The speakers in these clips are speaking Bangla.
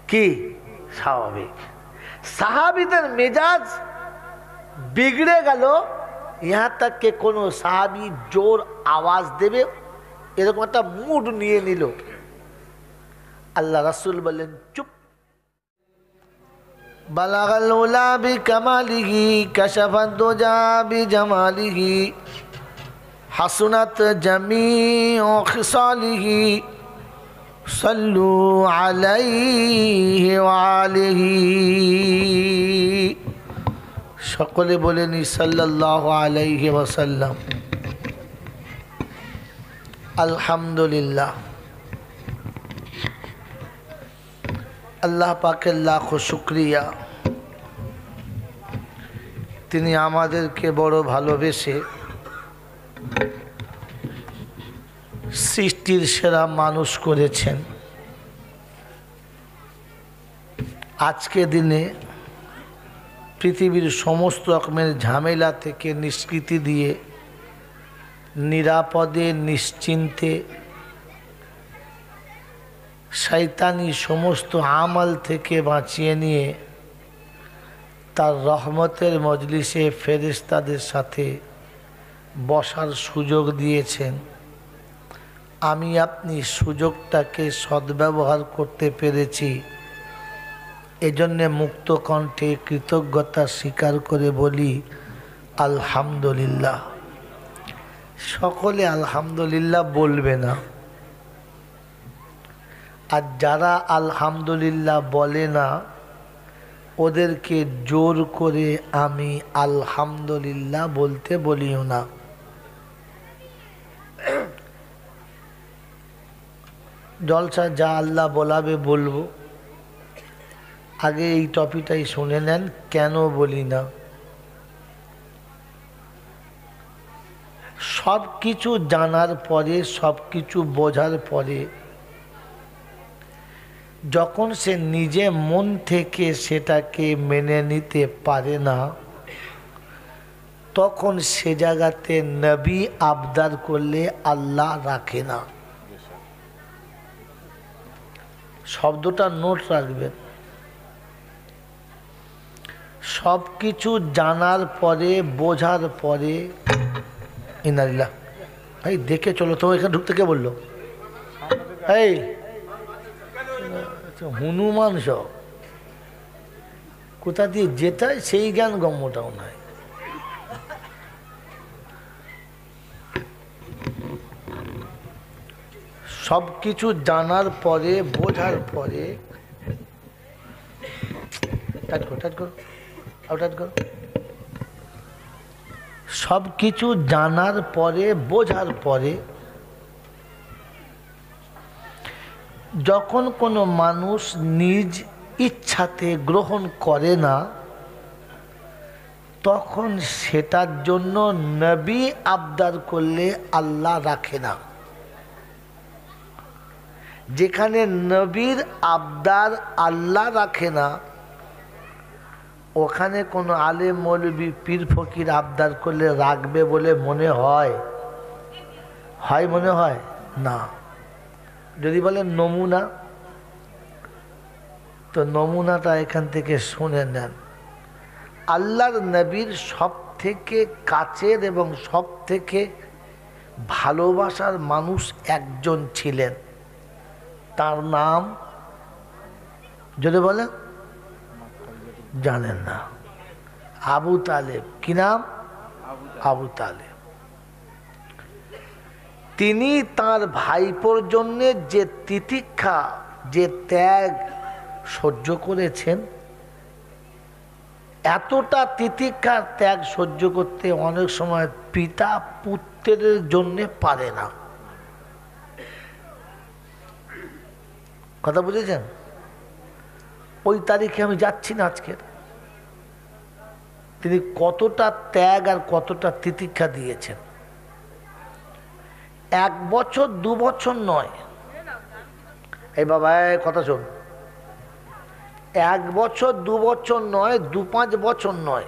কি স্বাভাবিক। সাহাবীদের মেজাজ বিগড়ে গেল, ইহা তক কে কোনো সাহাবী জোর আওয়াজ দেবে এরকম একটা মুড নিয়ে নিল। আল্লাহ রাসূল বললেন চুপ। বালাগাল উলা বিকামালিহি কাশাফাদ দুজা বিজামালিহি হাসুনাত জামিউ খিসালিহি সাল্লু আলাইহি ওয়া আলিহি। সকলে বলেনি সাল্লাল্লাহু আলাইহি ওয়াসাল্লাম। আলহামদুলিল্লাহ, আল্লাহ পাকের লাখো শুকরিয়া, তিনি আমাদেরকে বড় ভালোবেসে সৃষ্টির সেরা মানুষ করেছেন। আজকে দিনে পৃথিবীর সমস্ত রকমের ঝামেলা থেকে নিষ্কৃতি দিয়ে নিরাপদে নিশ্চিন্তে শয়তানি সমস্ত আমল থেকে বাঁচিয়ে নিয়ে তার রহমতের মজলিসে ফেরেশতাদের সাথে বসার সুযোগ দিয়েছেন। আমি আপনি সুযোগটাকে সদ্ব্যবহার করতে পেরেছি, এজন্যে মুক্ত কণ্ঠে কৃতজ্ঞতা স্বীকার করে বলি আলহামদুলিল্লাহ। সকলে আলহামদুলিল্লাহ বলবে না, আর যারা আলহামদুলিল্লাহ বলে না ওদেরকে জোর করে আমি আলহামদুলিল্লাহ বলতে বলিও না। জলসা যা আল্লাহ বলাবে বলবো, আগে এই টপিকটাই শুনে নেন কেন বলি না। সব কিছু জানার পরে, সব কিছু বোঝার পরে যখন সে নিজে মন থেকে সেটাকে মেনে নিতে পারে না, তখন সে জায়গাতে নবী আবদার করলে আল্লাহ রাখে না। শব্দটা নোট রাখবেন। সব কিছু জানার পরে, বোঝার পরে, ইন্নালিল্লাহ, এই দেখে চলো। তো এখানে ঢুকতে কে বললো? এই হনুমান সব কোথা দিয়ে যেটাই সেই জ্ঞান গম্যটাও নাই। সব কিছু জানার পরে, বোঝার পরে, সব কিছু জানার পরে, বোঝার পরে যখন কোনো মানুষ নিজ ইচ্ছাতে গ্রহণ করে না, তখন সেটার জন্য নবী আবদার করলে আল্লাহ রাখে না। যেখানে নবীর আবদার আল্লাহ রাখে না, ওখানে কোনো আলেম মৌলবি পীর ফকির আবদার করলে রাখবে বলে মনে হয়? মনে হয় না। যদি বলেন নমুনা, তো নমুনাটা এখান থেকে শুনে নেন। আল্লাহর নবীর সব থেকে কাছের এবং সব থেকে ভালোবাসার মানুষ একজন ছিলেন, তার নাম যদি বলেন জানেন না, আবু তালেব। কি নাম? আবু তালেব। তিনি তার ভাইপোর জন্য যে তিতিক্ষা, যে ত্যাগ সহ্য করেছেন, এতটা তিতিক্ষা ত্যাগ সহ্য করতে অনেক সময় পিতা পুত্রের জন্য পারে না। কথা বুঝেছেন? ওই তারিখে আমি যাচ্ছি না আজকের, তিনি কতটা ত্যাগ আর কতটা তিতিক্ষা দিয়েছেন। 1 বছর 2 বছর নয়, এই বাবা কথা শোন, 1 বছর 2 বছর নয়, 2-5 বছর নয়,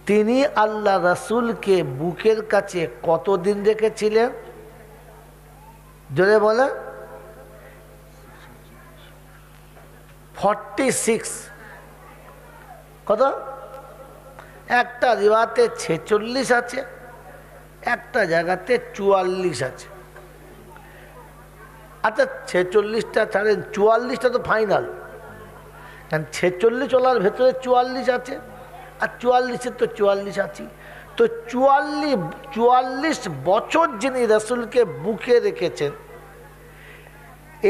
তিনি আল্লাহ রাসূলকে বুকের কাছে কতদিন রেখেছিলেন? জোরে বলে 46, কত? একটা রিওয়াতে 46 আছে, একটা জায়গাতে 44 আছে। আচ্ছা 46টা ছাড়েন, 44টা তো ফাইনাল, কারণ 46 চলার ভেতরে 44 আছে, আর 44-এর তো 44 আছে। তো 44 বছর যিনি রাসূলকে বুকে রেখেছেন,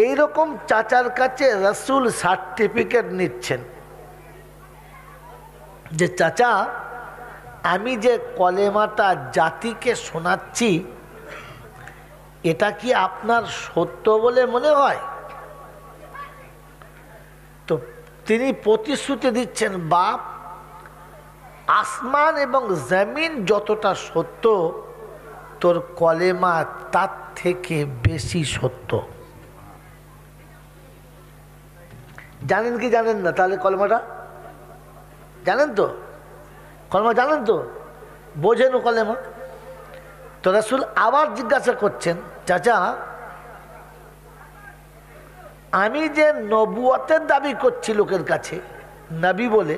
এইরকম চাচার কাছে রাসূল সার্টিফিকেট নিচ্ছেন যে চাচা, আমি যে কলেমাটা জাতিকে শোনাচ্ছি, এটা কি আপনার সত্য বলে মনে হয়? তো তিনি প্রতিশ্রুতি দিচ্ছেন, বাপ, আসমান এবং জমিন যতটা সত্য, তোর কলেমা তার থেকে বেশি সত্য। জানেন কি জানেন না? তাহলে কলেমাটা জানেন তো? কলেমা জানেন তো? বোঝেন কলেমা? তো রাসূল আবার জিজ্ঞাসা করছেন, চাচা, আমি যে নবুয়তের দাবি করছি লোকের কাছে, নবী বলে,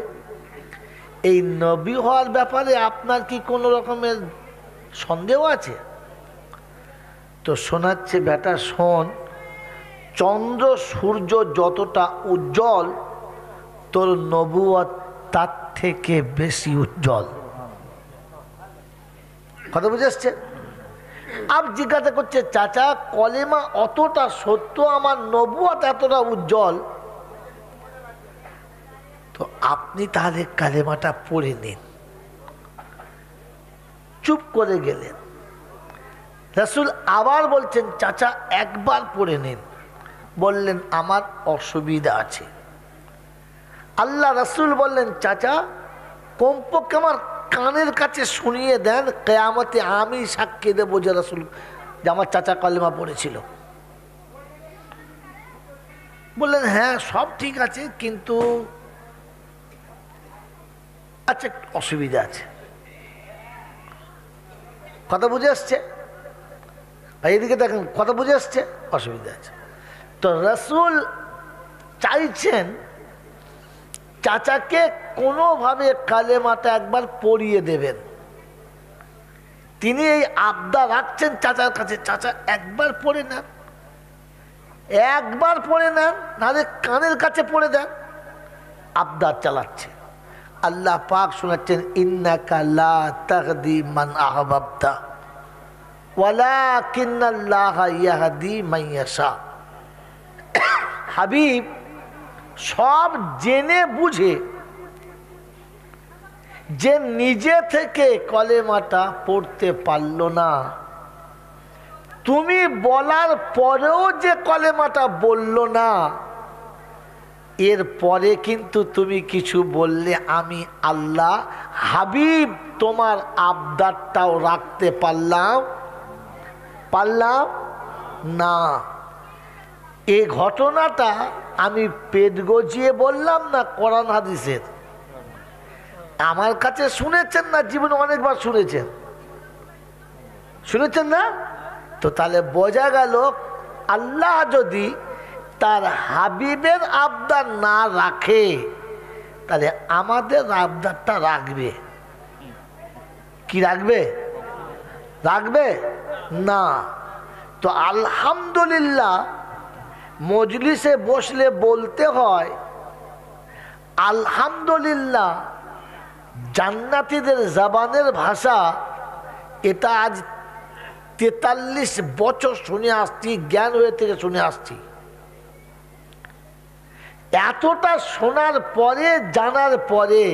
এই নবী হওয়ার ব্যাপারে আপনার কি কোনো রকমের সন্দেহ আছে? তো শোনাচ্ছে, বেটা শোন, চন্দ্র সূর্য যতটা উজ্জ্বল, তোর নবুয়ত তার থেকে বেশি উজ্জ্বল। কথা বুঝে আসছে? আপ জিজ্ঞাসা করছে, চাচা, কলেমা অতটা সত্য, আমার নবুয়ত এতটা উজ্জ্বল, তো আপনি তাহলে কালেমাটা পড়ে নিন। চুপ করে গেলেন। রাসূল আবার বলছেন, চাচা একবার পড়ে নিন। বললেন, আমার অসুবিধা আছে। আল্লাহ রাসূল বললেন, চাচা কমপক্ষে আমার কানের কাছে শুনিয়ে দেন, কিয়ামতে আমি সাক্ষী দেব যে রাসূল, যে আমার চাচা কলেমা পড়েছিল। বললেন, হ্যাঁ সব ঠিক আছে, কিন্তু আচ্ছা অসুবিধা আছে। কথা বুঝে আসছে? ভাই এদিকে দেখেন, কথা বুঝে আসছে? অসুবিধা আছে। তো রাসূল চাইছেন চাচাকে কোনোভাবে কালেমাটা একবার পড়িয়ে দেবেন। তিনি এই আবদার রাখছেন চাচার কাছে, চাচা একবার পড়ে নেন, একবার পড়ে নেন, নাহলে কানের কাছে পড়ে দেন। আবদার চালাচ্ছে। আল্লাহ পাক শোনাচ্ছেন, ইন্নাকা লা তাহদি মান আহবাবতা ওয়ালাকিন্নাল্লাহা ইয়াহদি মান ইয়াশা। হাবিব সব জেনে বুঝে যে নিজে থেকে কলেমাটা পড়তে পারল না, তুমি বলার পরেও যে কলেমাটা বলল না, এর পরে কিন্তু তুমি কিছু বললে আমি আল্লাহ হাবিব তোমার আবদারটাও রাখতে পারলাম না। এই ঘটনাটা আমি পেট গজিয়ে বললাম না কোরআন হাদিসের? আমার কাছে শুনেছেন না? জীবনে অনেকবার শুনেছেন না? তো তাহলে বোঝা গেল, আল্লাহ যদি তার হাবিবের আবদার না রাখে, তাহলে আমাদের আবদারটা রাখবে কি? রাখবে না। তো আলহামদুলিল্লাহ মজলিসে বসলে বলতে হয়, আলহামদুলিল্লাহ জান্নাতীদের জবানের ভাষা। এটা আজ 43 বছর শুনে আসছি, জ্ঞান হয়ে থেকে শুনে আসছি। এতটা শোনার পরে, জানার পরে,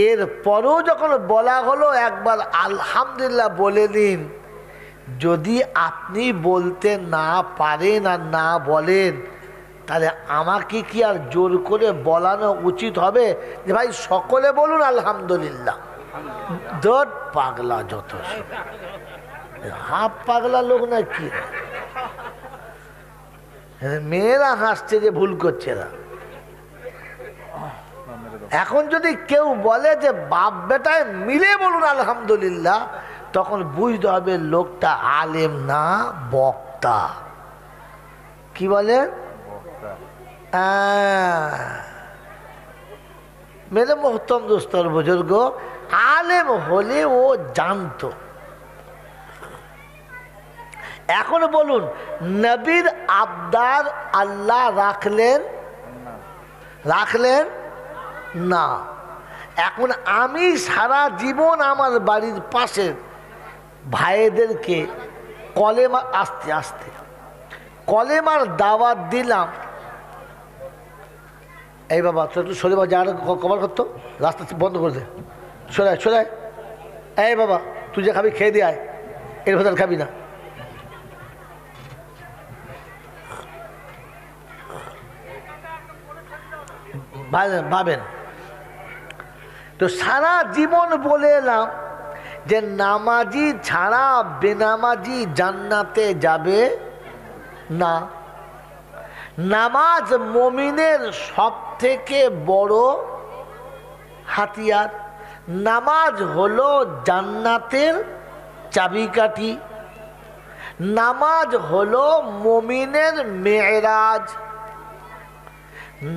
এর পরেও যখন বলা হলো একবার আলহামদুলিল্লাহ বলে দিন, যদি আপনি বলতে না পারেন আর না বলেন, তাহলে আমাকে কি আর জোর করে বলানো উচিত হবে যে ভাই সকলে বলুন আলহামদুলিল্লাহ? দট পাগলা, যত হাফ পাগলা লোক না কি। মেয়েরা হাসছে যে ভুল করছে না। এখন যদি কেউ বলে যে বাপ বেটায় মিলে বলুন আলহামদুলিল্লাহ, তখন বুঝতে হবে লোকটা আলেম না বক্তা। কি বলে? मेरे मोहतरम दोस्तों और बुजुर्गों, आलेम होले ও জানতো। এখন বলুন, নবীর আবদার আল্লাহ রাখলেন রাখলেন না। এখন আমি সারা জীবন আমার বাড়ির পাশের ভাইদেরকে কলেমা আস্তে আস্তে কলেমার দাওয়াত দিলাম। এই বাবা তো একটু সরে বাবা, জায়গাটা কভার করতো, রাস্তা বন্ধ করে দে, সরাই সরাই। এই বাবা তুই যে খাবি খেয়ে দিয়ে আয়, এর ভেতর খাবি না। ভাবেন তো, সারা জীবন বলে এলাম যে নামাজি ছাড়া বেনামাজি জান্নাতে যাবে না। নামাজ মুমিনের সব থেকে বড় হাতিয়ার। নামাজ হলো জান্নাতের চাবিকাঠি। নামাজ হলো মুমিনের মেরাজ।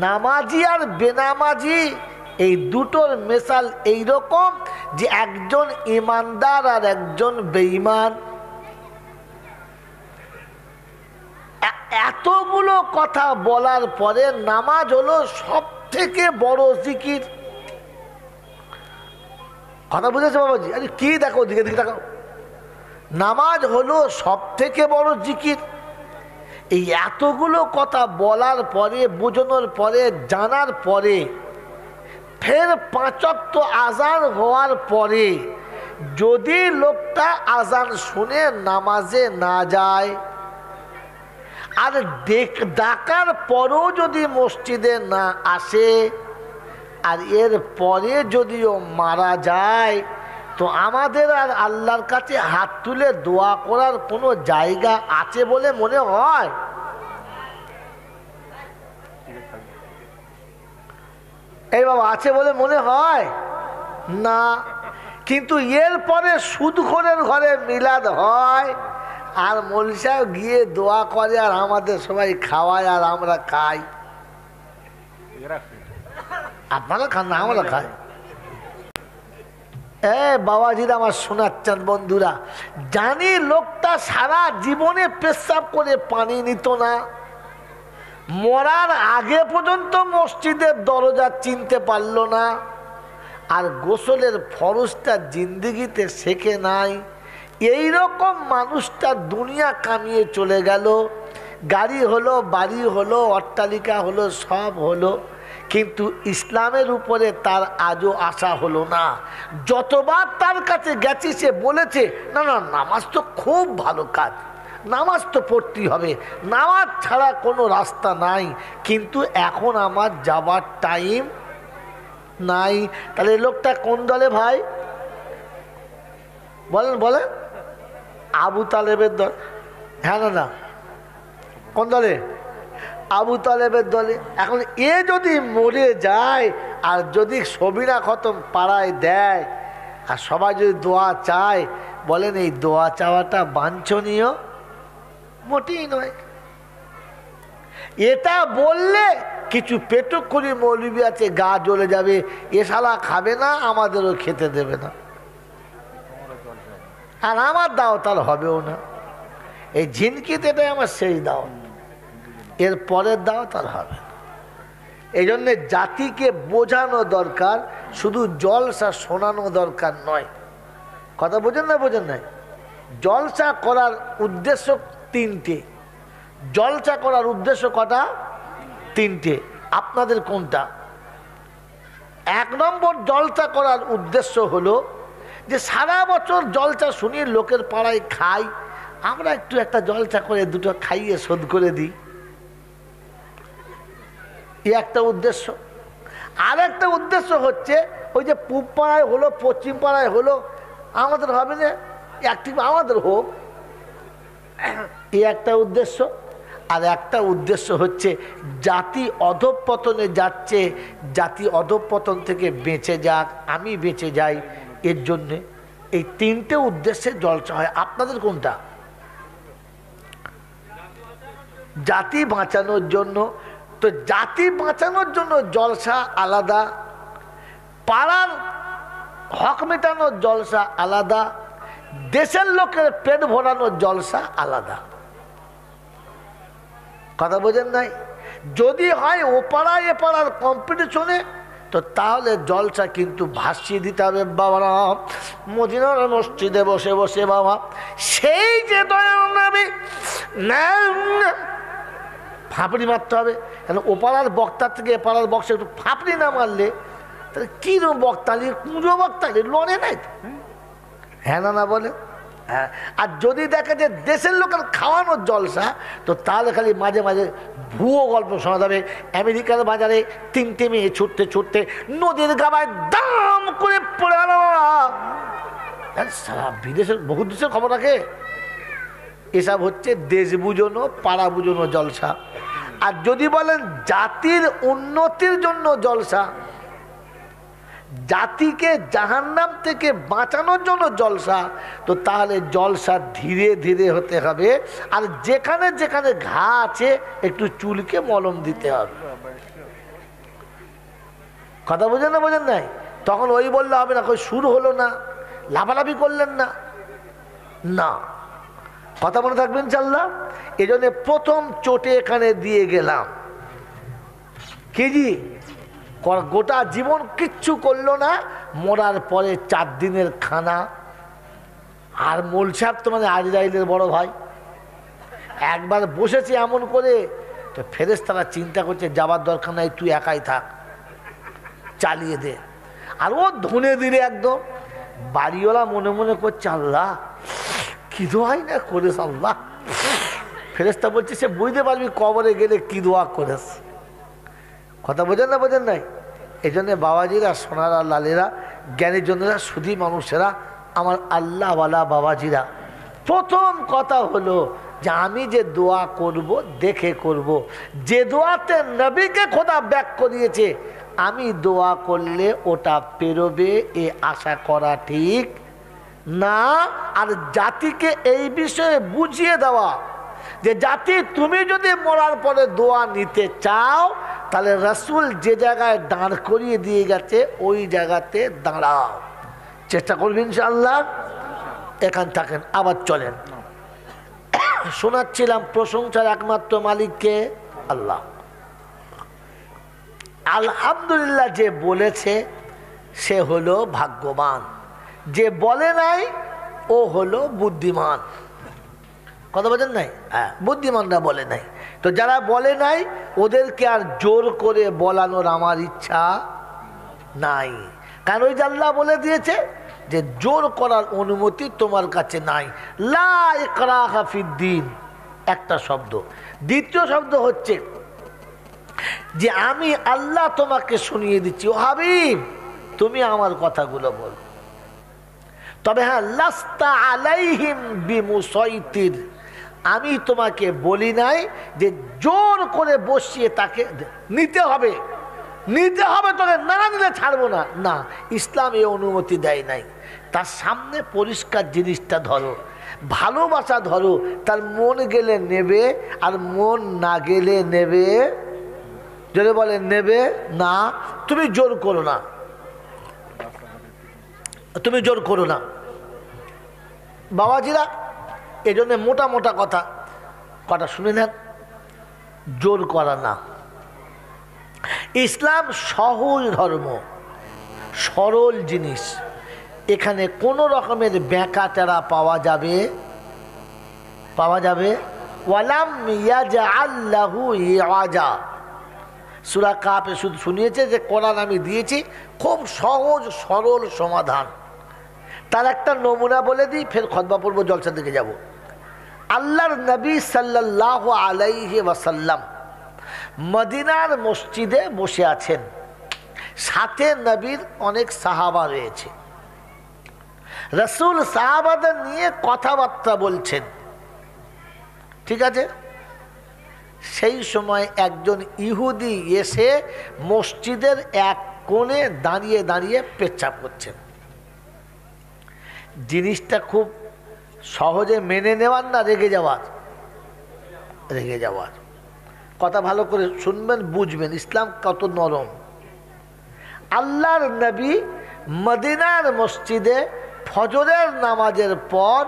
নামাজি আর বেনামাজি এই দুটোর মেশাল এইরকম যে একজন ইমানদার আর একজন বেঈমান। এতগুলো কথা বলার পরে নামাজ হলো সব থেকে বড় জিকির। কথা বুঝেছে বাবাজি? আরে কি দেখো, দিকে দিকে দেখো। নামাজ হলো সব থেকে বড় জিকির। এই এতগুলো কথা বলার পরে, বোঝানোর পরে, জানার পরে, ফের ৫ ওয়াক্ত আজান হওয়ার পরে যদি লোকটা আজান শুনে নামাজে না যায়, আর ডাকার পরেও যদি মসজিদে না আসে, আর এর পরে যদিও মারা যায়, তো আমাদের আর আল্লাহর কাছে হাত তুলে দোয়া করার কোনো জায়গা আছে বলে মনে হয়? এই বাবা আছে বলে মনে হয় না। কিন্তু এর পরে সুদখোরের ঘরে মিলাদ হয়, আর মৌলভী সাহেব গিয়ে দোয়া করে, আর আমাদের সবাই খাওয়ায়, আর আমরা খাই। আপনারা খান না, আমরা খাই। বাবাজিরা আমার শোনাচ্ছেন বন্ধুরা, জানি লোকটা সারা জীবনে পেশাব করে পানি নিত না, মরার আগে পর্যন্ত মসজিদের দরজা চিনতে পারল না, আর গোসলের ফরজটা জিন্দিগিতে শেখে নাই। এই রকম মানুষটা দুনিয়া কামিয়ে চলে গেল, গাড়ি হলো, বাড়ি হলো, অট্টালিকা হলো, সব হলো, কিন্তু ইসলামের উপরে তার আজও আশা হলো না। যতবার তার কাছে গেছি সে বলেছে, না না নামাজ তো খুব ভালো কাজ, নামাজ তো পড়তেই হবে, নামাজ ছাড়া কোনো রাস্তা নাই, কিন্তু এখন আমার যাবার টাইম নাই। তাহলে এই লোকটা কোন দলে ভাই বলেন? বলেন আবু তালেবের দল। হ্যাঁ না না, কোন দলে? আবু তালেবের দলে। এখন এ যদি মরে যায়, আর যদি সবিনা খতম পাড়ায় দেয়, আর সবাই যদি দোয়া চায়, বলেন এই দোয়া চাওয়াটা বাঞ্ছনীয়? মোটেই নয়। এটা বললে কিছু পেটুক্ষুরি মৌলবি আছে, গা জ্বলে যাবে, এ শালা খাবে না, আমাদেরও খেতে দেবে না, আর আমার দাও তার হবেও না। এই ঝিনকিতে এটাই আমার শেষ দাও, এর পরের দাও তার হবে না। এই জন্যে জাতিকে বোঝানো দরকার, শুধু জলসা শোনানো দরকার নয়। কথা বোঝেন না? বোঝেন নাই? জলসা করার উদ্দেশ্য তিনটে। জলসা করার উদ্দেশ্য কটা? তিনটে। আপনাদের কোনটা? ১ নম্বর, জলসা করার উদ্দেশ্য হলো যে সারা বছর জলসা শুনি, লোকের পাড়ায় খাই, আমরা একটু একটা জলসা করে দুটো খাইয়ে শোধ করে দিই, এই একটা উদ্দেশ্য। আর একটা উদ্দেশ্য হচ্ছে ওই যে পূব পাড়ায় হলো, পশ্চিম পাড়ায় হলো, আমাদের হবে না, একটি আমাদের হোক, এই একটা উদ্দেশ্য। আর একটা উদ্দেশ্য হচ্ছে জাতি অধঃপতনে যাচ্ছে, জাতি অধঃপতন থেকে বেঁচে যাক, আমি বেঁচে যাই, এর জন্যে। এই তিনটে উদ্দেশ্যে জলসা হয়। আপনাদের কোনটা? জাতি বাঁচানোর জন্য, তো জাতি বাঁচানোর জন্য জলসা আলাদা, পাড়ার হক মেটানোর জলসা আলাদা, দেশের লোকের পেট ভরানোর জলসা আলাদা। কথা বোঝেন নাই? যদি হয় ও পাড়ায় এ পাড়ার কম্পিটিশনে, তো তাহলে জলসা কিন্তু ভাসিয়ে দিতে হবে বাবারা মদিনার মসজিদে বসে বসে। বাবা সেই যে দয়ানবী ফাঁপড়ি মারতে হবে, কেন ও পাড়ার বক্তার থেকে এ পাড়ার বক্সে একটু ফাঁপড়ি না মারলে তাহলে কীরকম বক্তালি, কুঁজো বক্তালি, লড়ে নাই তো। হ্যাঁ না বলে? হ্যাঁ। আর যদি দেখে যে দেশের লোকের খাওয়ানোর জলসা, তো তাহলে খালি মাঝে মাঝে ভুয়ো গল্প শোনা যাবে। আমেরিকার বাজারে 3টে মেয়ে ছুটতে ছুটতে নদীর গাবায় দাম করে পড়ে গেল। সারা বিদেশের বহু দেশের খবর রাখে। এসব হচ্ছে দেশ বুঝানো, পাড়া বুঝানো জলসা। আর যদি বলেন জাতির উন্নতির জন্য জলসা, জাতিকে জাহান্নাম থেকে বাঁচানোর জন্য জলসা, তো তাহলে জলসা ধীরে ধীরে হতে হবে। আর যেখানে যেখানে ঘা আছে একটু চুলকে মলম দিতে হবে। কথা বোঝেন না? বোঝেন নাই? তখন ওই বললে হবে না, শুরু হলো না, লাফালাফি করলেন না, না। কথা মনে থাকবেন ইনশাআল্লাহ। এই জন্য প্রথম চোটে এখানে দিয়ে গেলাম কি জি, গোটা জীবন কিচ্ছু করলো না, মরার পরে 4 দিনের খানা। আর মোল সাহেব তো মানে আজরাইলের বড় ভাই, একবার বসেছে এমন করে, তো ফেরেশতারা চিন্তা করছে যাবার দরকার নাই, তুই একাই থাক, চালিয়ে দে। আর ও ধনে দিলে একদম। বাড়িওয়ালা মনে মনে করছে আল্লাহ কি দোয়াই না করেস আল্লাহ। ফেরেশতা বলছে সে বুঝতে পারবি কবরে গেলে কি দোয়া করেস। কথা বোঝেন না? বোঝেন নাই? এই জন্যে বাবাজিরা, সোনারা, লালেরা, জ্ঞানী জনেরা, সুধী মানুষেরা, আমার আল্লাহওয়ালা বাবাজিরা, প্রথম কথা হলো যে আমি যে দোয়া করব দেখে করব। যে দোয়াতে নবীকে খোদা ব্যাক করিয়েছে, আমি দোয়া করলে ওটা পেরোবে এ আশা করা ঠিক না। আর জাতিকে এই বিষয়ে বুঝিয়ে দেওয়া যে জাতি তুমি যদি মরার পরে দোয়া নিতে চাও, তাহলে রাসূল যে জায়গায় দাঁড় করিয়ে দিয়ে গেছে ওই জায়গাতে দাঁড়াও। চেষ্টা করবেন ইনশাআল্লাহ। এখান থাকেন, আবার চলেন। শোনাচ্ছিলাম প্রশংসার একমাত্র মালিককে আল্লাহ। আলহামদুলিল্লাহ, যে বলেছে সে হলো ভাগ্যবান, যে বলে নাই ও হলো বুদ্ধিমান। কথা বলেন নাই? হ্যাঁ, বুদ্ধিমানরা বলে নাই। তো যারা বলে নাই ওদেরকে আর জোর করে বলানোর আমার ইচ্ছা নাই। কারণ ওই যে আল্লাহ বলে দিয়েছে যে জোর করার অনুমতি তোমার কাছে নাই। লা ইকরাহা ফিদ্দিন একটা শব্দ। দ্বিতীয় শব্দ হচ্ছে যে আমি আল্লাহ তোমাকে শুনিয়ে দিচ্ছি, ও হাবিব তুমি আমার কথাগুলো বল। তবে হ্যাঁ, লাস্তা আলাইহিম বিমুসাইতির, আমি তোমাকে বলি নাই যে জোর করে বসিয়ে তাকে নিতে হবে, নিতে হবে, তোকে না নিলে ছাড়বো না। না, ইসলাম এই অনুমতি দেয় নাই। তার সামনে পরিষ্কার জিনিসটা ধরো, ভালোবাসা ধরো, তার মন গেলে নেবে, আর মন না গেলে নেবে। যদি বলে নেবে না, তুমি জোর করো না, তুমি জোর করো না বাবাজিরা। এই জন্যে মোটা মোটা কথা কটা শুনে নেন, জোর করা না। ইসলাম সহজ ধর্ম, সরল জিনিস। এখানে কোনো রকমের ব্যাকা টেরা পাওয়া যাবে, পাওয়া যাবে। ওয়ালাম ইয়াজআল লাহু ইওয়াজা, সূরা কাফে শুধু শুনিয়েছে যে কোরআন আমি দিয়েছি খুব সহজ সরল সমাধান। তার একটা নমুনা বলে দিই, ফের খুতবা পড়ব, জলসা দিকে যাব। আল্লাহর নবী সাল্লাল্লাহু আলাইহি ওয়াসাল্লাম মদিনার মসজিদে বসে আছেন, সাথে নবীর অনেক সাহাবা রয়েছে। রাসূল সাহাবাদের নিয়ে কথাবার্তা বলছেন, ঠিক আছে। সেই সময় একজন ইহুদি এসে মসজিদের এক কোণে দাঁড়িয়ে দাঁড়িয়ে পেচ্ছাপ করছেন। জিনিসটা খুব সহজে মেনে নেওয়ার না রেগে যাওয়ার? রেগে যাওয়ার। কথা ভালো করে শুনবেন, বুঝবেন ইসলাম কত নরম। আল্লাহর নবী মদিনার মসজিদে ফজরের নামাজের পর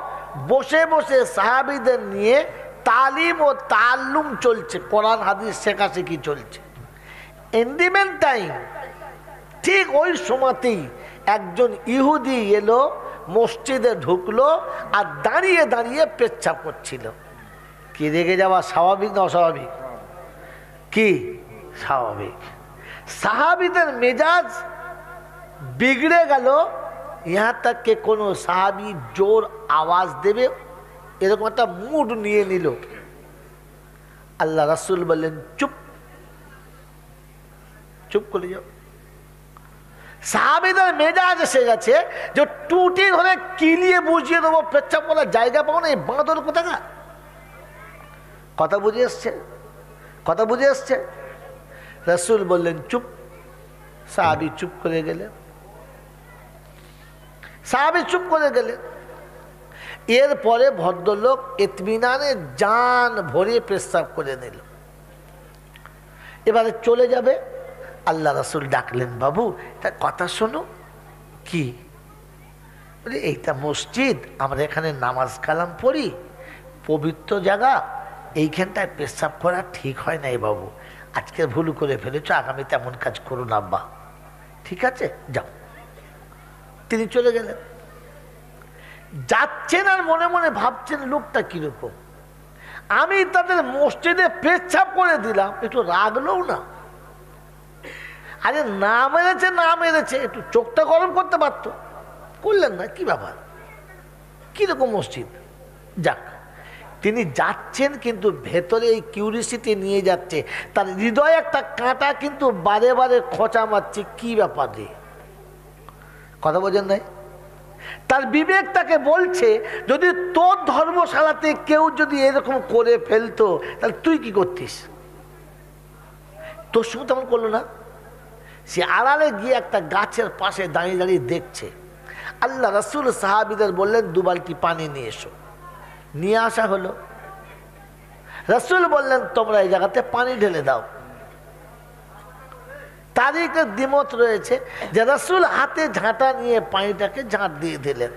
বসে বসে সাহাবীদের নিয়ে তালিম ও তাল্লুম চলছে, কোরআন হাদিস শেখাশেখি চলছে। ইন দি মেন টাইম, ঠিক ওই সময়তেই একজন ইহুদি এলো, মসজিদে ঢুকলো আর দাঁড়িয়ে দাঁড়িয়ে পেচ্ছাপ করছিল। কি রেগে যাওয়া স্বাভাবিক না অস্বাভাবিক? কি স্বাভাবিক। সাহাবীদের মেজাজ বিগড়ে গেল, यहाँ तक के কোনো সাহাবী জোর আওয়াজ দেবে এরকম একটা মুড নিয়ে নিল। আল্লাহ রাসূল বললেন, চুপ চুপ করে যাও। সাহাবীদের মেজাজ এসে গেছে যে টুটি ধরে কিলিয়ে বুঝিয়ে দেবো, পেচ্ছাপ করার জায়গা পাবো না, এই বাঁদর কোথাকার। কথা বুঝে এসছে? কথা বুঝে এসছে? রাসূল বললেন চুপ। সাহাবী চুপ করে গেলেন। সাহাবী চুপ করে গেলেন। এরপরে ভদ্রলোক ইতমিনানে জান ভরে পেশাব করে নিল। এবারে চলে যাবে। আল্লাহ রাসূল ডাকলেন, বাবু তার কথা শোনো। কি? বলে এইটা মসজিদ, আমরা এখানে নামাজ কালাম পড়ি, পবিত্র জায়গা, এইখানটায় পেশাব করা ঠিক হয় নাই বাবু, আজকে ভুল করে ফেলেছ, আগামী তেমন কাজ করুন আব্বা, ঠিক আছে যাও। তিনি চলে গেলেন। যাচ্ছেন আর মনে মনে ভাবছেন লোকটা কিরকম, আমি তাদের মসজিদে পেচ্ছাপ করে দিলাম, একটু রাগলেও না। আরে না মেরেছে না মেরেছে, একটু চোখটা গরম করতে পারতো, করলেন না, কি ব্যাপার, কিরকম মসজিদ। যাক, তিনি যাচ্ছেন কিন্তু ভেতরে এই কিউরিসিটি নিয়ে যাচ্ছে, তার হৃদয়ে একটা কাঁটা কিন্তু বারে বারে খোঁচা মারছে, কি ব্যাপার রে, কথা বোঝেন নাই? তার বিবেক তাকে বলছে যদি তোর ধর্মশালাতে কেউ যদি এরকম করে ফেলতো তাহলে তুই কি করতিস? তোর সঙ্গে তেমন করলো না। সে আড়ালে গিয়ে একটা গাছের পাশে দাঁড়িয়ে দাঁড়িয়ে দেখছে। আল্লাহ রাসূল সাহাবীদের বললেন, 2 বালতি পানি নিয়ে এসো। নিয়ে আসা হলো। রাসূল বললেন, তোমরা এই জায়গাতে পানি ঢেলে দাও। তারিখের দ্বিমত রয়েছে যে রাসূল হাতে ঝাঁটা নিয়ে পানিটাকে ঝাঁট দিয়ে দিলেন।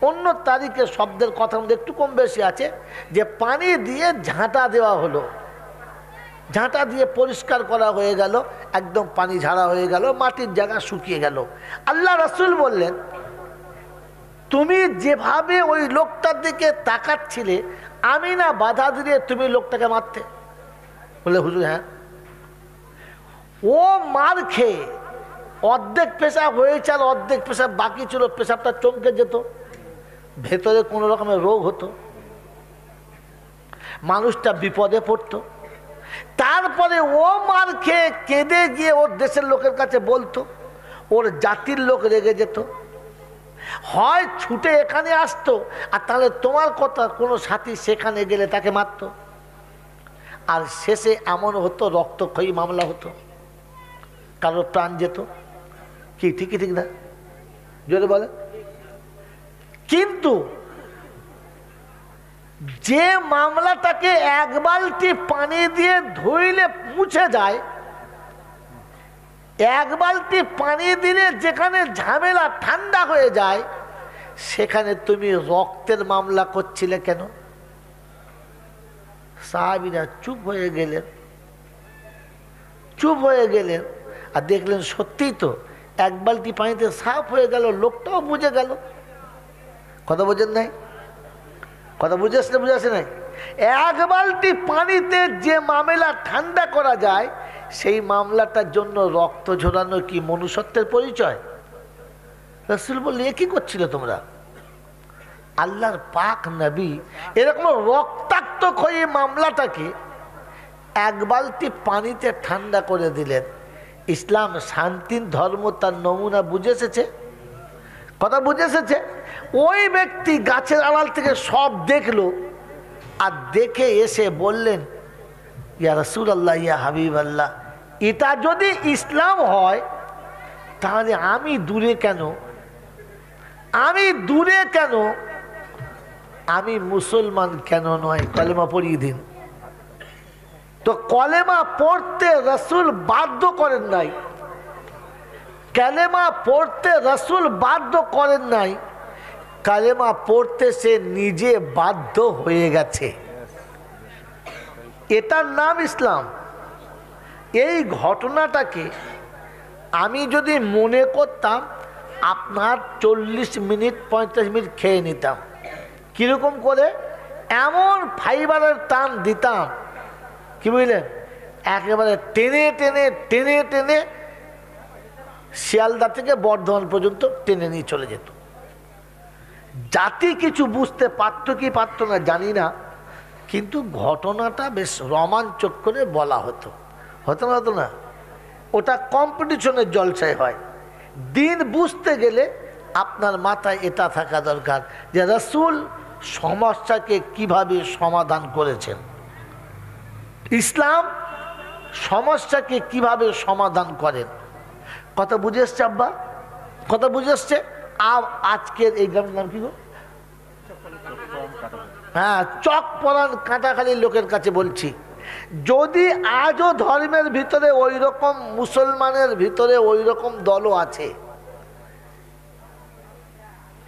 অন্য তারিখের শব্দের কথা মধ্যে একটু কম বেশি আছে যে পানি দিয়ে ঝাঁটা দেওয়া হলো, ঝাঁটা দিয়ে পরিষ্কার করা হয়ে গেল, একদম পানি ঝাড়া হয়ে গেল, মাটির জায়গা শুকিয়ে গেল। আল্লাহ রাসূল বললেন, তুমি যেভাবে ওই লোকটার দিকে তাকাচ্ছিলে, আমি না বাধা দিলে তুমি লোকটাকে মারতে? বলে, হুজুর হ্যাঁ। ও মার খেয়ে অর্ধেক পেশাব হয়েছে আর অর্ধেক পেশাব বাকি ছিল, পেশাবটা চমকে যেত, ভেতরে কোনো রকমের রোগ হতো, মানুষটা বিপদে পড়তো। তারপরে ও মার খেয়ে কেঁদে গিয়ে ওর দেশের লোকের কাছে বলতো, ওর জাতির লোক রেগে যেত, হয় ছুটে এখানে আসতো, আর তাহলে তোমার কথা কোনো সাথী সেখানে গেলে তাকে মারতো, আর শেষে এমন হতো রক্তক্ষয়ী মামলা হতো, কারোর প্রাণ যেত। কি ঠিকই ঠিক না? জোরে বলে। কিন্তু যে মামলাটাকে 1 বালতি পানি দিয়ে ধুইলে মুছে যায়, 1 বালতি পানি দিলে যেখানে ঝামেলা ঠান্ডা হয়ে যায়, সেখানে তুমি রক্তের মামলা করছিলে কেন? সাহাবীরা চুপ হয়ে গেলেন, চুপ হয়ে গেলেন, আর দেখলেন সত্যিই তো 1 বালতি পানিতে সাফ হয়ে গেল, লোকটাও বুঝে গেল। কথা বোঝেন নাই? কথা বুঝে আসলে বুঝে আসে নাই? 1 বালতি পানিতে যে মামলা ঠান্ডা করা যায়, সেই মামলাটার জন্য রক্ত ঝরানো কি মনুষ্যত্বের পরিচয়? রাসূল বললেন, এ কি করছিল তোমরা? আল্লাহর পাক নবী এরকম রক্তাক্ত হয়ে মামলাটাকে 1 বালতি পানিতে ঠান্ডা করে দিলেন। ইসলাম শান্তির ধর্ম, তার নমুনা বুঝে এসেছে। কথা বুঝে এসেছে। ওই ব্যক্তি গাছের আড়াল থেকে সব দেখলো, আর দেখে এসে বললেন, ইয়া রাসূলুল্লাহ, ইয়া হাবিবাল্লাহ, এটা যদি ইসলাম হয় তাহলে আমি দূরে কেন? আমি দূরে কেন? আমি মুসলমান কেন নয়? কলেমা পড়িয়ে দিন। তো কলেমা পড়তে রাসূল বাধ্য করেন নাই, কালেমা পড়তে রাসূল বাধ্য করেন নাই, কালেমা পড়তে সে নিজে বাধ্য হয়ে গেছে। এটার নাম ইসলাম। এই ঘটনাটাকে আমি যদি মনে করতাম, আপনার 40 মিনিট 45 মিনিট খেয়ে নিতাম। কীরকম করে? এমন ফাইবারের টান দিতাম, কি বুঝলেন, একেবারে টেনে টেনে টেনে টেনে শিয়ালদা থেকে বর্ধমান পর্যন্ত টেনে নিয়ে চলে যেত। জাতি কিছু বুঝতে পারত কি পারত না জানি না, কিন্তু ঘটনাটা বেশ রোমাঞ্চক করে বলা হতো। হতো না? হতো না? ওটা কম্পিটিশনের জলসায় হয়। দিন বুঝতে গেলে আপনার মাথায় এটা থাকা দরকার যে রাসূল সমস্যাকে কিভাবে সমাধান করেছেন, ইসলাম সমস্যাকে কিভাবে সমাধান করেন। কথা বুঝে এসছে আব্বা? কথা বুঝে এসছে? আজকের এই গ্রামের নাম কি গো? হ্যাঁ, চক পরান কাঁটাখালি লোকের কাছে বলছি, যদি আজও ধর্মের ভিতরে ওই রকম, মুসলমানের ভিতরে ওই রকম দলও আছে,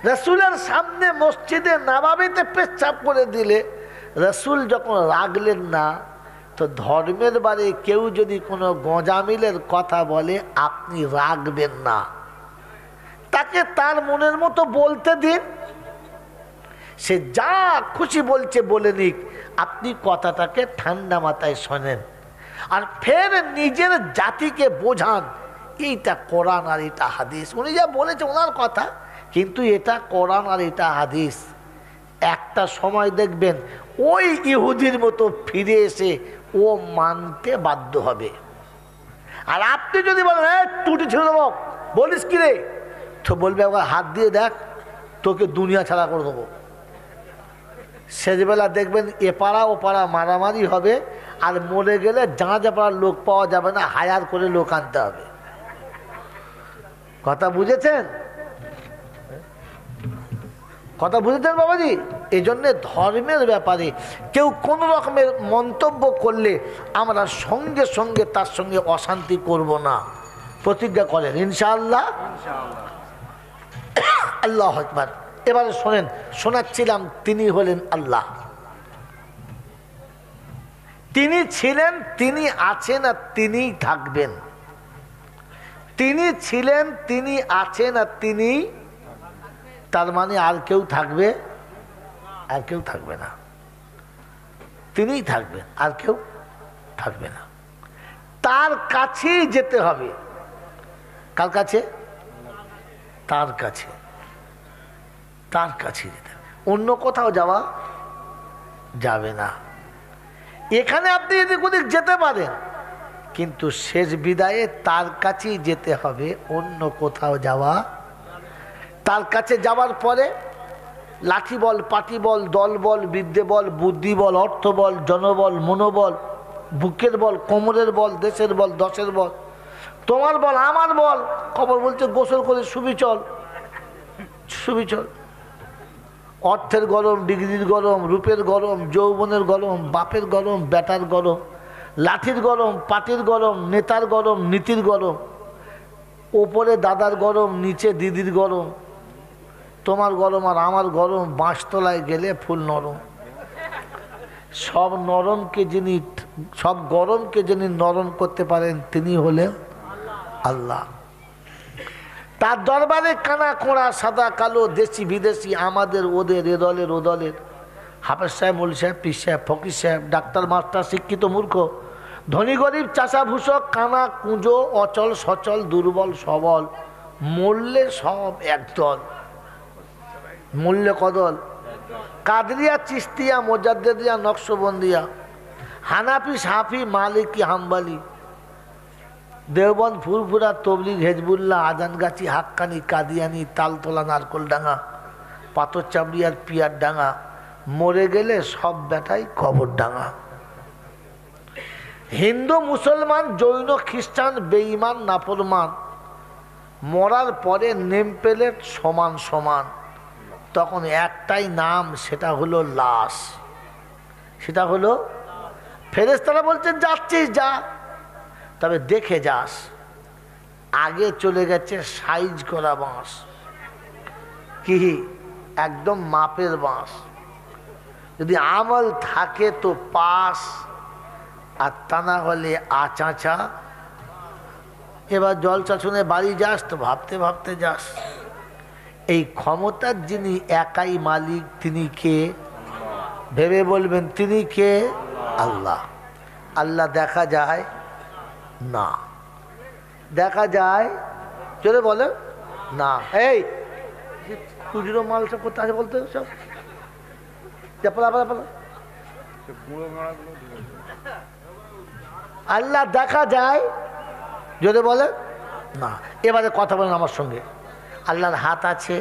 রাসূলের সামনে মসজিদে নববীতে পেচ্ছাপ করে দিলে রাসূল যখন রাগলেন না, তো ধর্মের বারে কেউ যদি কোনো গজামিলের কথা বলে আপনি রাগবেন না, তাকে তার মনের মতো বলতে দিন, সে যা খুশি বলছে বলে নিক, আপনি কথাটাকে ঠান্ডা মাথায় শোনেন, আর ফের নিজের জাতিকে বোঝান এইটা কোরআন আর এটা হাদিস। উনি যা বলেছে ওনার কথা, কিন্তু এটা কোরআন আর এটা হাদিস। একটা সময় দেখবেন ওই ইহুদির মতো ফিরে এসে ও মানতে বাধ্য হবে। আর আপনি যদি বলেন টুটি ছেড়ে দেবো, বলিস কি রে, তো বলবে আবার হাত দিয়ে দেখ, তোকে দুনিয়া ছাড়া করে দেবো। সেজবেলা দেখবেন এপাড়া ওপাড়া মারামারি হবে, আর মরে গেলে জাঁজা পাড়ার লোক পাওয়া যাবে না, হায়ার করে লোক আনতে হবে। কথা বুঝেছেন? কথা বুঝেছেন বাবাজি? এই জন্যে ধর্মের ব্যাপারে কেউ কোনো রকমের মন্তব্য করলে আমরা সঙ্গে সঙ্গে তার সঙ্গে অশান্তি করব না, প্রতিজ্ঞা করেন ইনশাআল্লাহ। আল্লাহু আকবার। এবারে শোনেন, শোনাচ্ছিলাম, তিনি হলেন আল্লাহ, তিনি ছিলেন, তিনি আছেন, আর তিনিই থাকবেন। তিনি ছিলেন, তিনি আছেন, আর তিনি, তার মানে আর কেউ থাকবে? আর কেউ থাকবে না। তিনিই থাকবেন, আর কেউ থাকবে না। তার কাছেই যেতে হবে। কার কাছে? তার কাছে। তার কাছে যেতে হবে, অন্য কোথাও যাওয়া যাবে না। এখানে আপনি এদিক ওদিক যেতে পারেন, কিন্তু শেষ বিদায়ে তার কাছেই যেতে হবে, অন্য কোথাও যাওয়া। তার কাছে যাওয়ার পরে লাঠি বল, পাটি বল, দল বল, বিদ্যে বল, বুদ্ধি বল, অর্থ বল, জনবল, মনোবল, বুকের বল, কোমরের বল, দেশের বল, দশের বল, তোমার বল, আমার বল। খবর বলছে গোসল করে শুবি চল, শুবি চল। অর্থের গরম, ডিগ্রির গরম, রূপের গরম, যৌবনের গরম, বাপের গরম, বেটার গরম, লাঠির গরম, পাটির গরম, নেতার গরম, নীতির গরম, ওপরে দাদার গরম, নিচে দিদির গরম, তোমার গরম আর আমার গরম, বাঁশতলায় গেলে ফুল নরম। সব নরমকে যিনি, সব গরমকে যিনি নরম করতে পারেন তিনি হলেন আল্লাহ। তার দরবারে কানা কোড়া, সাদা কালো, দেশি বিদেশি, আমাদের ওদের, এ দলের ও দলের, হাফেজ সাহেব, মৌলভী সাহেব, পীর সাহেব, ফকির সাহেব, ডাক্তার মাস্টার, শিক্ষিত মূর্খ, ধনী গরিব, চাষা ভূষক, কানা কুঁজো, অচল সচল, দুর্বল সবল, মূল্যে সব একদল। মূল্যে কদল? কাদরিয়া, চিস্তিয়া, মোজাদ্দেদিয়া, নকশবন্দিয়া, হানাফি, সাফি, মালিকি, হাম্বালি, দেওবন্দ, ফুরফুরা, তবলিগ, হেজবুল্লাহ, আজানগাছি, হাক্কানি, কাদিয়ানি, তালতলা, নারকোলডাঙ্গা, পাথর চামড়ি আর পিয়ার ডাঙ্গা, মরে গেলে সব বেটাই কবর ডাঙ্গা। হিন্দু, মুসলমান, জৈন, খ্রিস্টান, বেঈমান, নাফরমান, মরার পরে নেম প্লেট সমান সমান, তখন একটাই নাম, সেটা হলো লাশ। সেটা হলো ফেরেশতারা বলছেন যাচ্ছিস যা, তবে দেখে যাস। আগে চলে গেছে সাইজ করা বাঁশ, কি একদম মাপের বাঁশ। যদি আমল থাকে তো পাস, আর তা না হলে আচাঁচা। এবার জলসা শুনে বাড়ি যাস তো ভাবতে ভাবতে যাস। এই ক্ষমতার যিনি একাই মালিক তিনি কে? ভেবে বলবেন তিনি কে? আল্লাহ। আল্লাহ দেখা যায় না, দেখা যায় চলে বলে না। এই খুচরো মাল সব কোথায় আছে বলতে সব আল্লাহ দেখা যায় যদি বলে না। এবারে কথা বলেন আমার সঙ্গে, আল্লাহর হাত আছে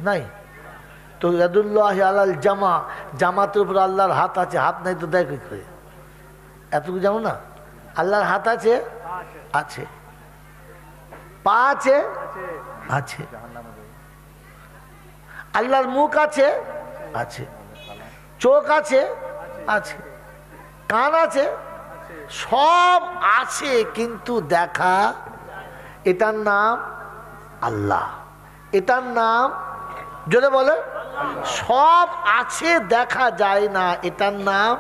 নাই? তো ইয়াদুল্লাহি আলাল জামা, জামাতের উপর আল্লাহর হাত আছে, হাত নাই তো দেয় কি করে? এতটুকু জানো না? আল্লাহর হাত আছে, আছে। পা আছে, আছে। আল্লাহর মুখ আছে, আছে। চোখ আছে, আছে। কান আছে, সব আছে, কিন্তু দেখা, এটার নাম আল্লাহ। এটার নাম যদি বলে সব আছে দেখা যায় না, এটার নাম।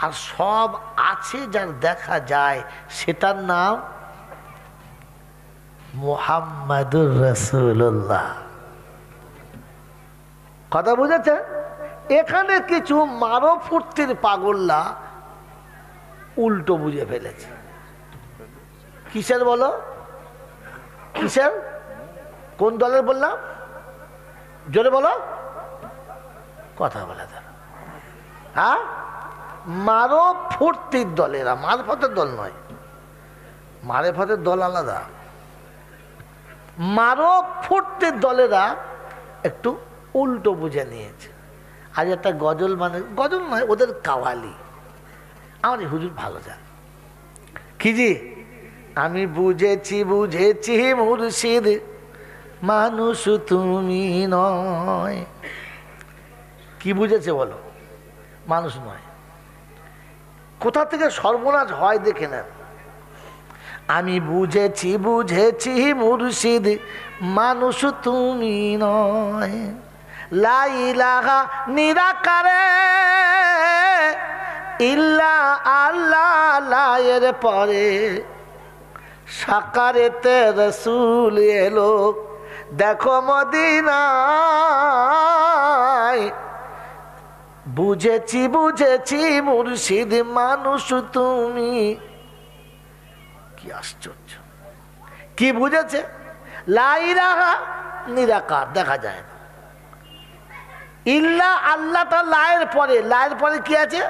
আর সব আছে যার দেখা যায় সেটার নাম মুহাম্মাদুর রাসূলুল্লাহ। কথা বুঝেছে? এখানে কিছু মারো ফুর্তির পাগল্লা উল্টো বুঝে ফেলেছে। কিসের বলো? কিসের? কোন দলের বললাম? জোরে বলো, কথা বলে তারা। হ্যাঁ, মারো ফুর্তির দলেরা, মারফতের দল নয়। মারেফতের দল আলাদা। মারো ফুর্তির দলেরা একটু উল্টো বুঝে নিয়েছে। আজ একটা গজল, মানে গজল নয়, ওদের কাওয়ালি। আমার হুজুর ভালো যান কি জি, আমি বুঝেছি বুঝেছি মুর্শিদ মানুষ তুমি নয়। কি বুঝেছে বলো? মানুষ নয়। কোথা থেকে সর্বনাশ হয় দেখে নেন। আমি বুঝেছি বুঝেছি মুর্শিদ মানুষ তুমি নয়। লা ইলাহা নিরাকারে ইল্লা আল্লাহ, লায়ের পরে সাকারেতে রসুল এলো, দেখো মদিনায়। বুঝেছি বুঝেছি মুর্শিদ মানুষ তুমি। কি আশ্চর্য! কি বুঝেছে? লা ইলাহা নিরাকার, দেখা যায় না। ইল্লা আল্লাহ, তার লায়ের পরে, লায়ের পরে কি আছে?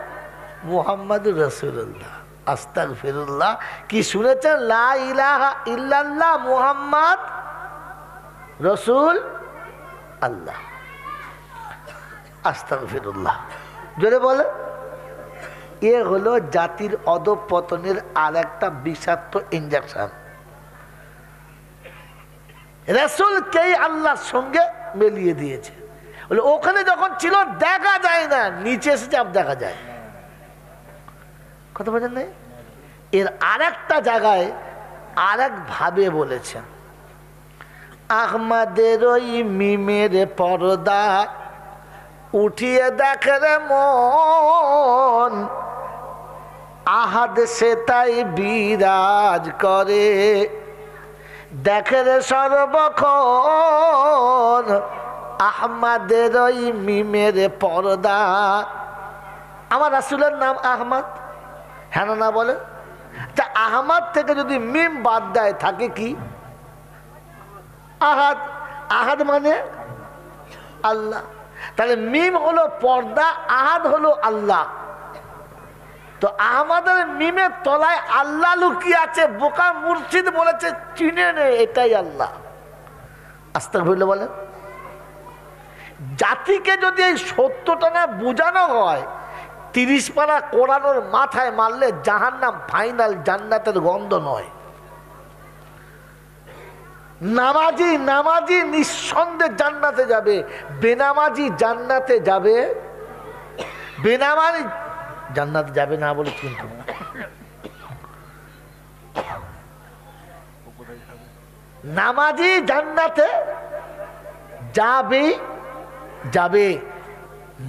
মুহাম্মাদুর রাসূলুল্লাহ। আস্তাগফিরুল্লাহ। কি শুনেছেন? লা ইলাহা ইল্লাল্লাহ মুহাম্মদ রাসূল আল্লাহ। আস্তাগফিরুল্লাহ। জোরে বলে। এ হলো জাতির অধঃপতনের আর একটা বিষাক্ত ইনজেকশন। রাসূলকেই আল্লাহর সঙ্গে মিলিয়ে দিয়েছে। বলে ওখানে যখন ছিল দেখা যায় না, নিচে এসে আপ দেখা যায়। কথা বলেন নাই? এর আর একটা জায়গায় আরেক ভাবে বলেছেন, আহমদের ওই মিমের পর্দা উঠিয়ে দেখে রে মন, আহাদ সে তাই বিরাজ করে, দেখে রে সর্বক্ষণ আহমদের ওই মিমের পর্দা। আমার রাসূলের নাম আহমদ, হ্যাঁ না বলে? তা আহমদ থেকে যদি মিম বাদ দেয় থাকে কি? আহাদ। আহাদ মানে আল্লাহ। তাহলে মিম হলো পর্দা, আহাদ হলো আল্লাহ। তো আহমদের মিমের তলায় আল্লাহ লুকিয়ে আছে। বোকা মুর্শিদ বলেছে চিনে নে এটাই আল্লাহ। আস্তাগফিরুল্লাহ বলে। জাতিকে যদি এই সত্যটা না বোঝানো হয়, 30 পারা কোরআনের মাথায় মারলে জাহান্নাম ফাইনাল, জান্নাতের গন্ধ নয়। নামাজি নামাজি নিঃসন্দেহে জান্নাতে যাবে, বেনামাজি জান্নাতে যাবে বেনামাজি জান্নাতে যাবে না বলে কিন্তু নামাজি জান্নাতে যাবে যাবে,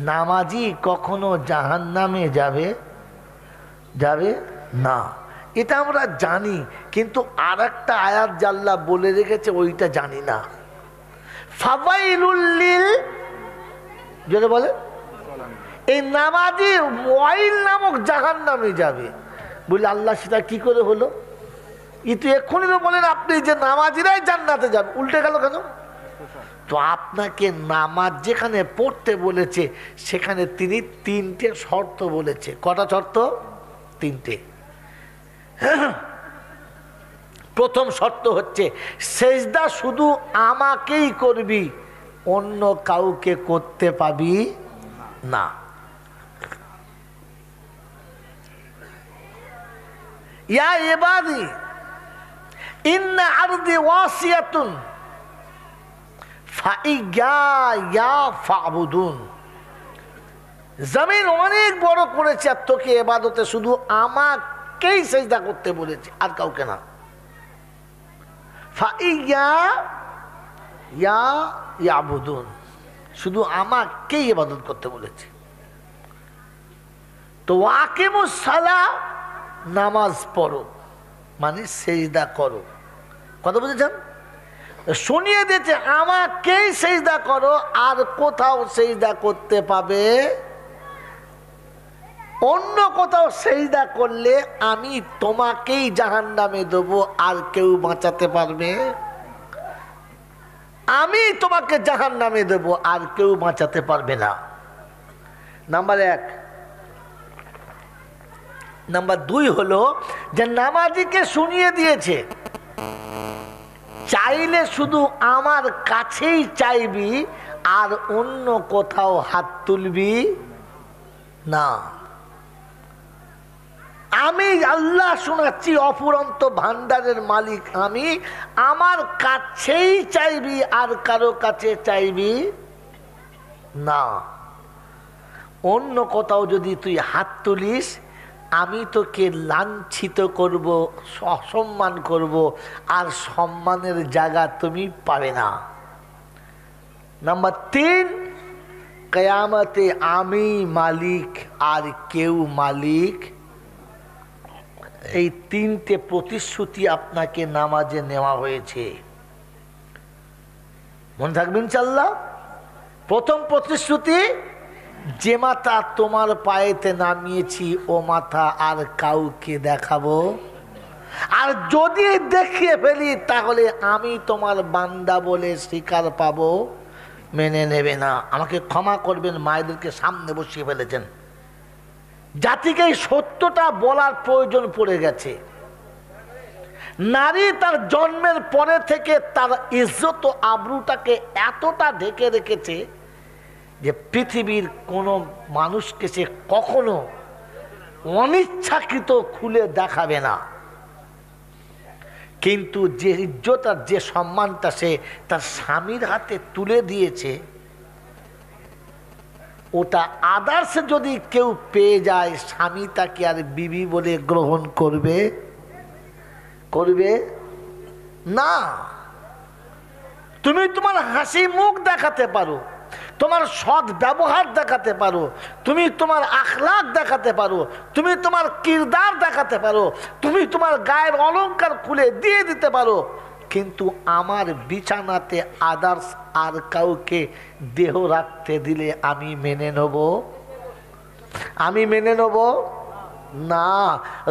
নামাজি কখনো জাহান্নামে যাবে যাবে না, এটা আমরা জানি। কিন্তু আর একটা আয়াত জাল্লা বলে রেখেছে ওইটা জানি না। ফাওয়াইলুল লিল, যেটা বলে এই নামাজি ওয়াইল নামক জাহান্নামে যাবে বলে, আল্লাহ সেটা কি করে হলো? কিন্তু এক্ষুনি তো বলেন আপনি যে নামাজিরাই জান্নাতে যাবে, উল্টে গেল কেন? তো আপনাকে নামাজ যেখানে পড়তে বলেছে সেখানে তিনি তিনটে শর্ত বলেছে। কটা শর্ত? তিনটে। প্রথম শর্ত হচ্ছে সেজদা শুধু আমাকেই করবি, অন্য কাউকে করতে পাবি না। ইয়া ইবাদি ইন্না আরদি ওয়াসিয়াতুন ফাইয়া ফাবুদুন, জমিন অনেক বড় করেছে আর তোকে ইবাদতে শুধু আমাকেই সেজদা করতে বলেছে, আর কাউকে না। ফাইয়া ইয়াবুদুন, শুধু আমাকেই ইবাদত করতে বলেছে। তো ওয়াকিমুস সালাহ, নামাজ পড়ো মানে সেজদা করো। কথা বুঝেছেন? শুনিয়ে দিয়েছে আমাকেই সেজদা করো, আর কোথাও সেজদা করতে পাবে, অন্য কোথাও সেজদা করলে আমি তোমাকেই জাহান্নামে দেবো, আর কেউ বাঁচাতে পারবে? আমি তোমাকে জাহান্নামে দেবো, আর কেউ বাঁচাতে পারবে না। নাম্বার এক। নাম্বার দুই হলো যে নামাজিকে শুনিয়ে দিয়েছে চাইলে শুধু আমার কাছেই চাইবি, আর অন্য কোথাও হাত তুলবি না। আমি আল্লাহ শোনাচ্ছি, অফুরন্ত ভান্ডারের মালিক আমি, আমার কাছেই চাইবি, আর কারো কাছে চাইবি না। অন্য কোথাও যদি তুই হাত তুলিস আমি তোকে লাঞ্ছিত করব, অসম্মান করব, আর সম্মানের জায়গা তুমি পাবে না। নাম্বার তিন, কিয়ামতে আমি মালিক আর কেউ মালিক। এই তিনটে প্রতিশ্রুতি আপনাকে নামাজে নেওয়া হয়েছে, মনে থাকবেন ইনশাআল্লাহ। প্রথম প্রতিশ্রুতি, যে মাথা তোমার পায়েতে নামিয়েছি ও মাথা আর কাউকে দেখাবো, আর যদি দেখিয়ে ফেলি তাহলে আমি তোমার বান্দা বলে স্বীকার পাবো, মেনে নেবে না। আমাকে ক্ষমা করবেন, মায়েদেরকে সামনে বসিয়ে ফেলেছেন। জাতিকে এই সত্যটা বলার প্রয়োজন পড়ে গেছে। নারী তার জন্মের পরে থেকে তার ইজ্জত ও আবরুটাকে এতটা ঢেকে রেখেছে যে পৃথিবীর কোনো মানুষকে সে কখনো অনিচ্ছাকৃত খুলে দেখাবে না। কিন্তু যে ইজ্জত আর যে সম্মানটা সে তার স্বামীর হাতে তুলে দিয়েছে, ওটা আদার্সে যদি কেউ পেয়ে যায়, স্বামী তাকে আর বিবি বলে গ্রহণ করবে না। তুমি তোমার হাসি মুখ দেখাতে পারো, তোমার সৎ ব্যবহার দেখাতে পারো, তুমি তোমার আখলাক দেখাতে পারো, তুমি তোমার কিরদার দেখাতে পারো, তুমি তোমার গায়ের অলংকার খুলে দিয়ে দিতে পারো, কিন্তু আমার বিছানাতে আদার্স আর কাউকে দেহ রাখতে দিলে আমি মেনে নেব না।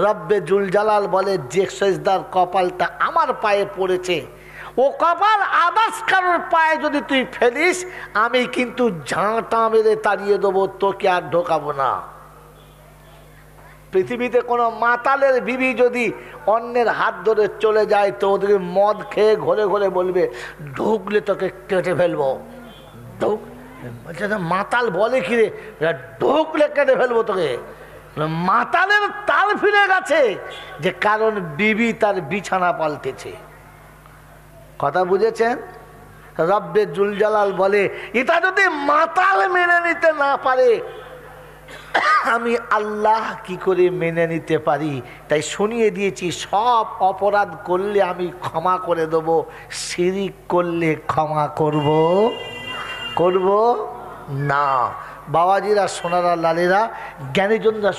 রব্বে জুল জালাল বলে, যে সেজদার কপালটা আমার পায়ে পড়েছে, ও কপাল আদার্স কারোর পায়ে যদি তুই ফেলিস আমি কিন্তু ঝাঁটা মেরে তাড়িয়ে দেবো, তোকে আর ঢোকাবো না। পৃথিবীতে কোনো মাতালের বিবি যদি অন্যের হাত ধরে চলে যায় তো ওদেরকে মদ খেয়ে ঘরে ঘরে বলবে, ঢুকলে তোকে কেটে ফেলবো। মাতাল বলে কি রে, ঢুকলে কেটে ফেলবো তোকে। মাতালের তাল ফিরে গেছে, যে কারণ বিবি তার বিছানা পাল্টেছে। কথা বুঝেছেন? রব্বে জুল জালাল বলে, এটা যদি মাতাল মেনে নিতে না পারে আমি আল্লাহ কি করে মেনে নিতে পারি? তাই শুনিয়ে দিয়েছি, সব অপরাধ করলে আমি ক্ষমা করে দেব, শিরিক করলে ক্ষমা করব না। বাবাজিরা, সোনারা, লালেরা, জ্ঞানীজনরা